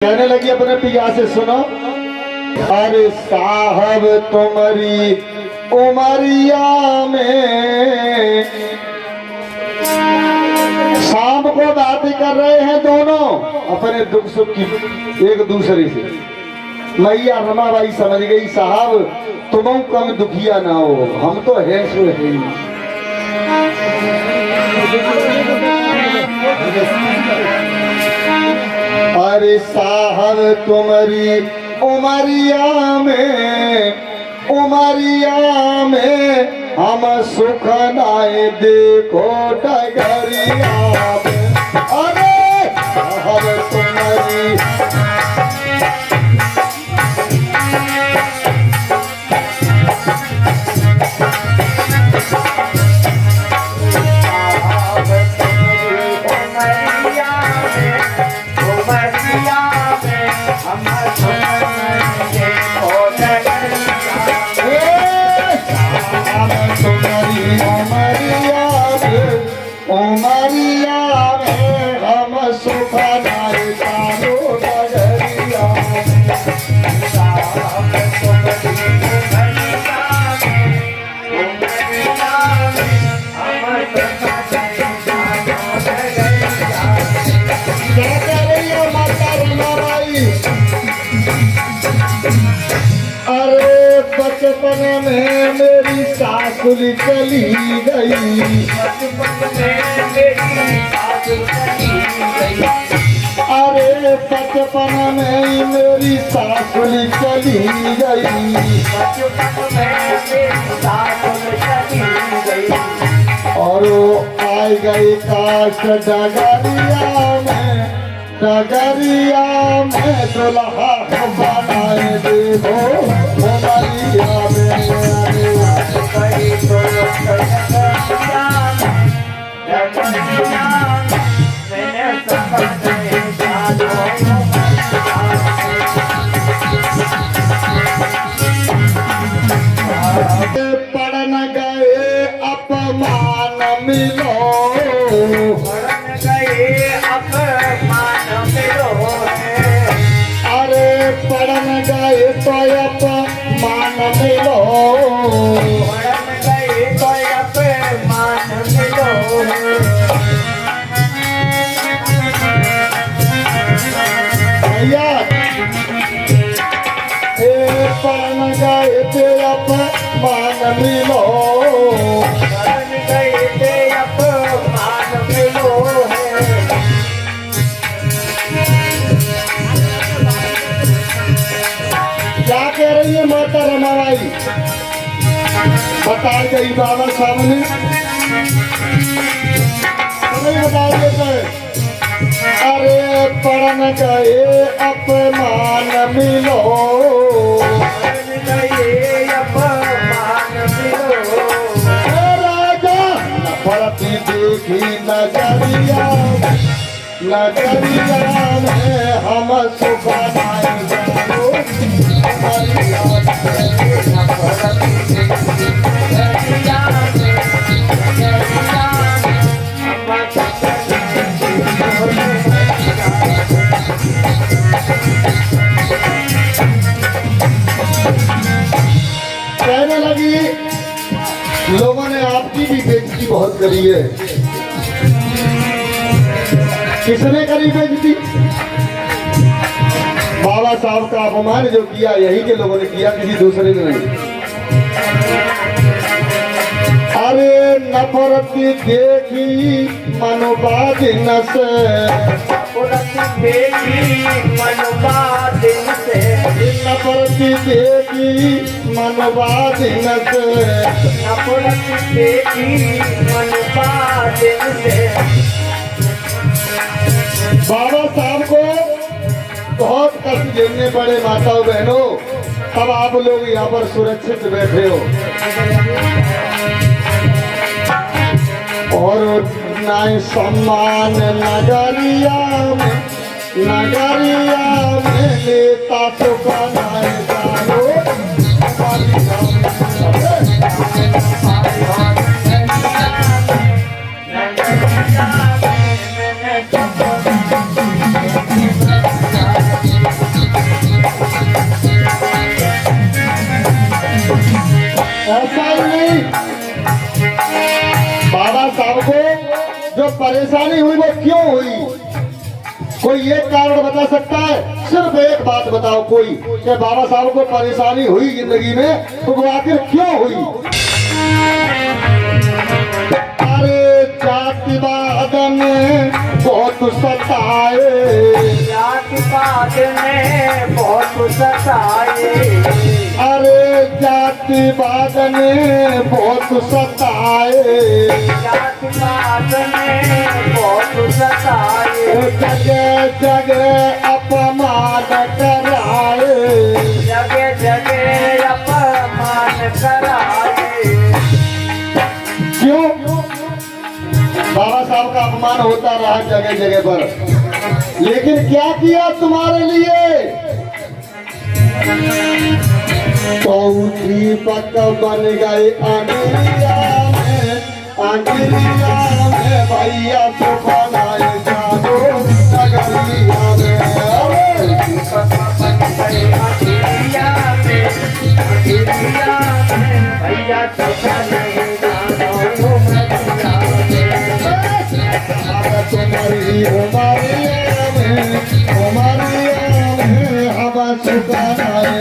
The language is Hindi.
कहने लगी अपने पिया से, सुनो, अरे साहब तुम्हारी उमरिया में शाम को बातें कर रहे हैं दोनों अपने दुख सुख की एक दूसरे से। मैया रमाबाई समझ गई, साहब तुम कम दुखिया ना हो, हम तो है सो है। अरे साहब तुम्हारी उमरिया में हम सुख नाए देखो डगरिया में। अरे साहब तुम्हारी बचपन में मेरी सासुर चली गई, अरे बचपन में मेरी सासुर चली गई, और वो आ गई काश डगरिया में दुल्हा बनाए देखो उमरिया में। पढ़न गए अपमान मिलो, अरे पढ़न गए तो अपमान मिलो, भैया पढ़न गए तो अपमान मिलो, क्या कह रही है माता रमाबाई? बता गई बाबा सामने बता देते। अरे पढ़न गए अपमान मिलो, राजा पढ़ती देखी नजरिया में हम सुख कहने लगी, लोगों ने आपकी भी बेइज्जती बहुत करी है। किसने करी बेइज्जती? बाबा साहब का अपमान जो किया यही के लोगों ने किया, किसी दूसरे ने नहीं। अरे नफरत देखी मनोबादिन से, नफरत देखी मनोबादिन से, नफरत देखी मनोबादिन से। बाबा साहब को बहुत कष्ट झेलने पड़े माताओं बहनों, अब आप लोग यहाँ पर सुरक्षित बैठे हो, और नाय सम्मान नगरिया में लेता तो बनाए जानो। परेशानी हुई वो क्यों हुई? कोई एक कारण बता सकता है? सिर्फ एक बात बताओ कोई कि बाबा साहब को परेशानी हुई जिंदगी में तो वो आखिर क्यों हुई? अरे जातिवाद ने बहुत सताए, जातिवाद ने बहुत सताए, अरे जातिवाद ने बहुत सताए, जातिवाद ने बहुत सताए, जगह जगह अपमान कराए, जगह जगह अपमान कराए। क्यों? बाबा साहब का अपमान होता रहा जगह जगह पर, लेकिन क्या किया तुम्हारे लिए? तो दीपक बन गए अंगिरिया में भैया तो बनाए जानो नगरिया में। दीपक बन गए अंगिरिया में, अंगिरिया में भैया तो बनाए जानो नगरिया में। तुम्हारी हमारी हवा सुखाना है